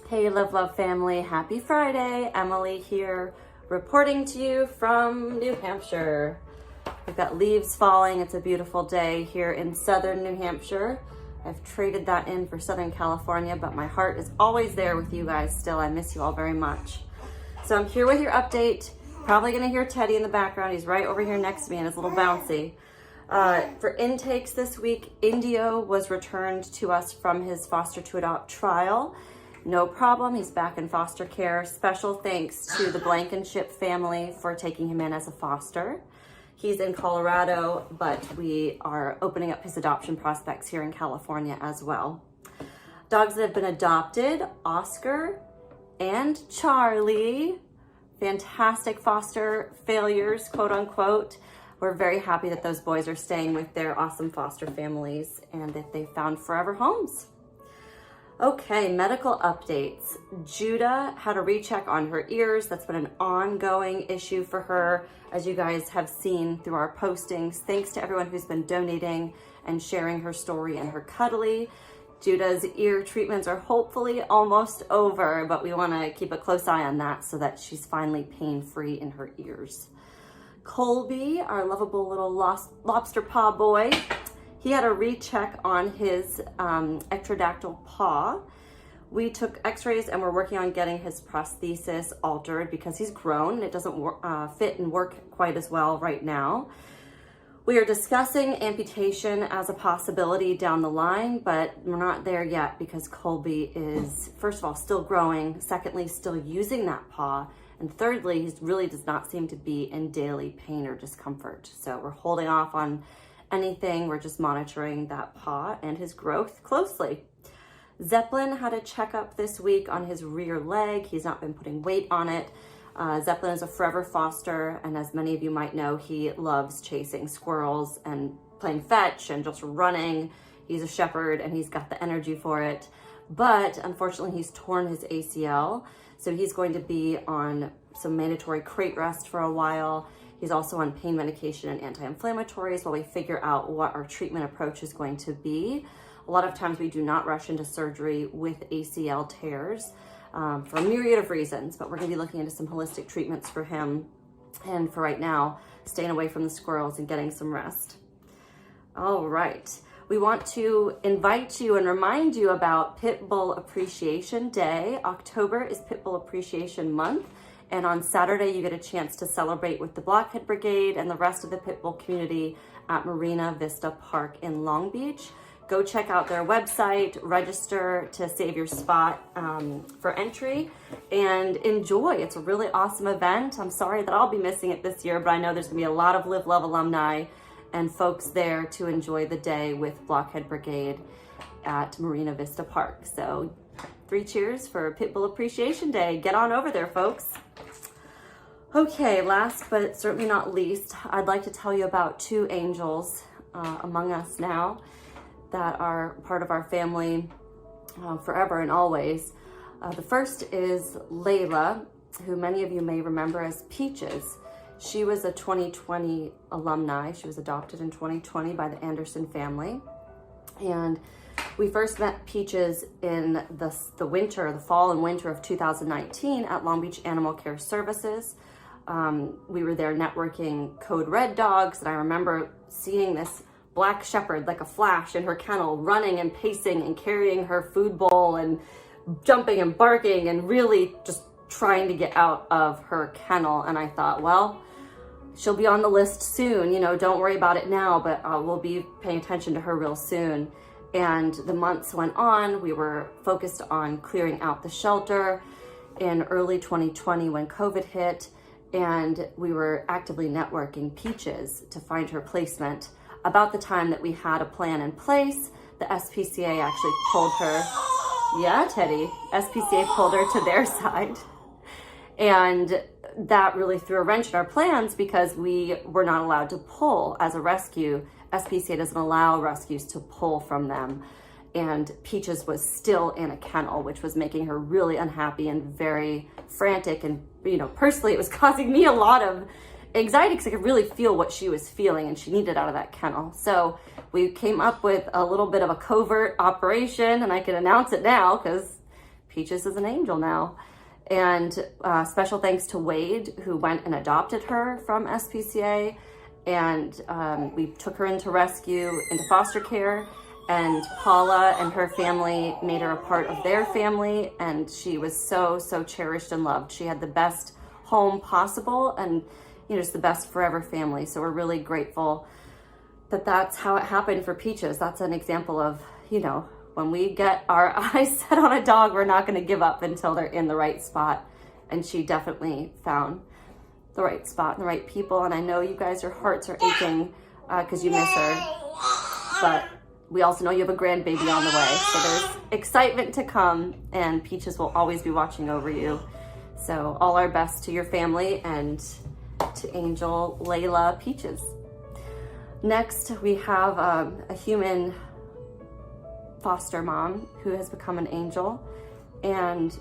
Hey Love family, happy Friday. Emily here reporting to you from New Hampshire. We've got leaves falling. It's a beautiful day here in southern New Hampshire. I've traded that in for Southern California, but my heart is always there with you guys still. I miss you all very much. So I'm here with your update. Probably gonna hear Teddy in the background. He's right over here next to me and it's a little bouncy. For intakes this week, Indio was returned to us from his foster to adopt trial. No problem, he's back in foster care. Special thanks to the Blankenship family for taking him in as a foster. He's in Colorado, but we are opening up his adoption prospects here in California as well. Dogs that have been adopted, Oscar and Charlie, fantastic foster failures, quote unquote. We're very happy that those boys are staying with their awesome foster families and that they found forever homes. Okay, medical updates. Judah had a recheck on her ears. That's been an ongoing issue for her, as you guys have seen through our postings. Thanks to everyone who's been donating and sharing her story and her cuddly. Judah's ear treatments are hopefully almost over, but we want to keep a close eye on that so that she's finally pain-free in her ears. Colby, our lovable little lobster paw boy, he had a recheck on his ectrodactyl paw. We took x-rays and we're working on getting his prosthesis altered because he's grown and it doesn't fit and work quite as well right now. We are discussing amputation as a possibility down the line, but we're not there yet because Colby is, first of all, still growing, secondly, still using that paw, and thirdly, he really does not seem to be in daily pain or discomfort. So we're holding off on anything. We're just monitoring that paw and his growth closely. Zeppelin had a checkup this week on his rear leg. He's not been putting weight on it. Zeppelin is a forever foster, and as many of you might know, he loves chasing squirrels and playing fetch and just running. He's a shepherd and he's got the energy for it. But unfortunately, he's torn his ACL, so he's going to be on some mandatory crate rest for a while. He's also on pain medication and anti-inflammatories while we figure out what our treatment approach is going to be. A lot of times we do not rush into surgery with ACL tears for a myriad of reasons, but we're going to be looking into some holistic treatments for him. And for right now, staying away from the squirrels and getting some rest. All right. We want to invite you and remind you about Pitbull Appreciation Day. October is Pitbull Appreciation Month. And on Saturday, you get a chance to celebrate with the Blockhead Brigade and the rest of the Pitbull community at Marina Vista Park in Long Beach. Go check out their website, register to save your spot for entry, and enjoy. It's a really awesome event. I'm sorry that I'll be missing it this year, but I know there's gonna be a lot of Live Love alumni and folks there to enjoy the day with Blockhead Brigade at Marina Vista Park. So 3 cheers for Pitbull Appreciation Day. Get on over there, folks. Okay, last but certainly not least, I'd like to tell you about 2 angels among us now that are part of our family forever and always. The first is Layla, who many of you may remember as Peaches. She was a 2020 alumni. She was adopted in 2020 by the Anderson family. And we first met Peaches in the fall and winter of 2019 at Long Beach Animal Care Services. We were there networking Code Red dogs, and I remember seeing this black shepherd like a flash in her kennel, running and pacing and carrying her food bowl and jumping and barking and really just trying to get out of her kennel. And I thought, well, she'll be on the list soon, you know, don't worry about it now, but we'll be paying attention to her real soon. And the months went on. We were focused on clearing out the shelter in early 2020 when COVID hit, and we were actively networking Peaches to find her placement. About the time that we had a plan in place, the SPCA actually pulled her. Yeah, Teddy. SPCA pulled her to their side. And that really threw a wrench in our plans because we were not allowed to pull as a rescue. SPCA doesn't allow rescues to pull from them. And Peaches was still in a kennel, which was making her really unhappy and very frantic. And, you know, personally, it was causing me a lot of anxiety because I could really feel what she was feeling and she needed out of that kennel. So we came up with a little bit of a covert operation, and I can announce it now because Peaches is an angel now. And special thanks to Wade, who went and adopted her from SPCA. And we took her into rescue, into foster care. And Paula and her family made her a part of their family. And she was so, so cherished and loved. She had the best home possible and, you know, just the best forever family. So we're really grateful that that's how it happened for Peaches. That's an example of, you know, when we get our eyes set on a dog, we're not going to give up until they're in the right spot. And she definitely found the right spot and the right people. And I know you guys, your hearts are aching because you miss her. But we also know you have a grandbaby on the way. So there's excitement to come, and Peaches will always be watching over you. So all our best to your family and to Angel, Layla, Peaches. Next, we have a human foster mom who has become an angel. And,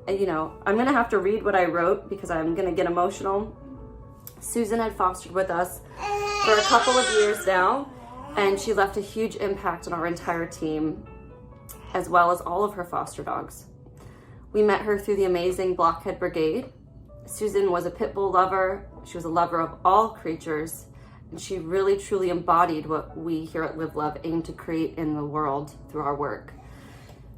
you know, I'm gonna have to read what I wrote because I'm gonna get emotional. Susan had fostered with us for a couple of years now, and she left a huge impact on our entire team, as well as all of her foster dogs. We met her through the amazing Blockhead Brigade. Susan was a Pitbull lover. She was a lover of all creatures. And she really, truly embodied what we here at Live Love aim to create in the world through our work.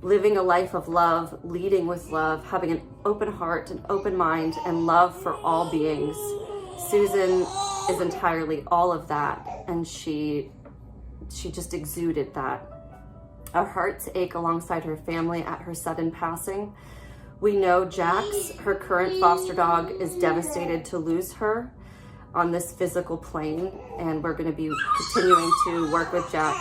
Living a life of love, leading with love, having an open heart, an open mind, and love for all beings. Susan is entirely all of that, and she just exuded that. Our hearts ache alongside her family at her sudden passing. We know Jax, her current foster dog, is devastated to lose her on this physical plane, and we're going to be continuing to work with Jax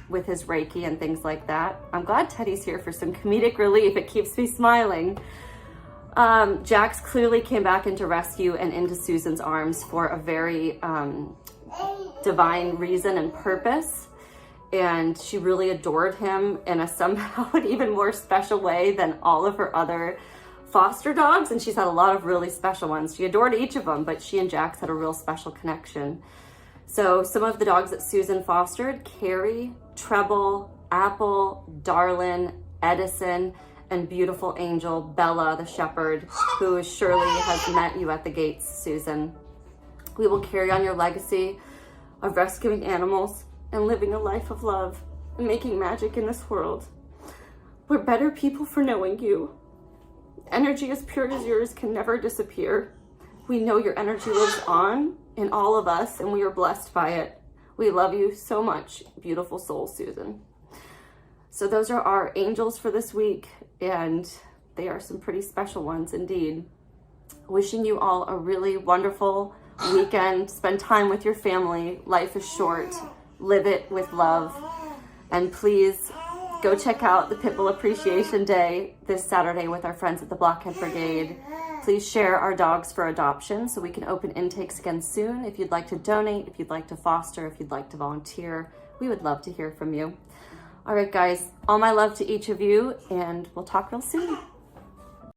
with his Reiki and things like that. I'm glad Teddy's here for some comedic relief. It keeps me smiling. Jax clearly came back into rescue and into Susan's arms for a very divine reason and purpose. And she really adored him in a somehow an even more special way than all of her other foster dogs, and she's had a lot of really special ones. She adored each of them, but she and Jax had a real special connection. So some of the dogs that Susan fostered: Carrie, Treble, Apple, Darlin, Edison, and beautiful Angel, Bella the shepherd, who surely has met you at the gates, Susan. We will carry on your legacy of rescuing animals and living a life of love and making magic in this world. We're better people for knowing you. Energy as pure as yours can never disappear. We know your energy lives on in all of us, and we are blessed by it. We love you so much, beautiful soul, Susan. So those are our angels for this week, and they are some pretty special ones indeed. Wishing you all a really wonderful weekend. Spend time with your family. Life is short. Live it with love. And please go check out the Pitbull Appreciation Day this Saturday with our friends at the Blockhead Brigade. Please share our dogs for adoption so we can open intakes again soon. If you'd like to donate, if you'd like to foster, if you'd like to volunteer, we would love to hear from you. All right, guys, all my love to each of you, and we'll talk real soon.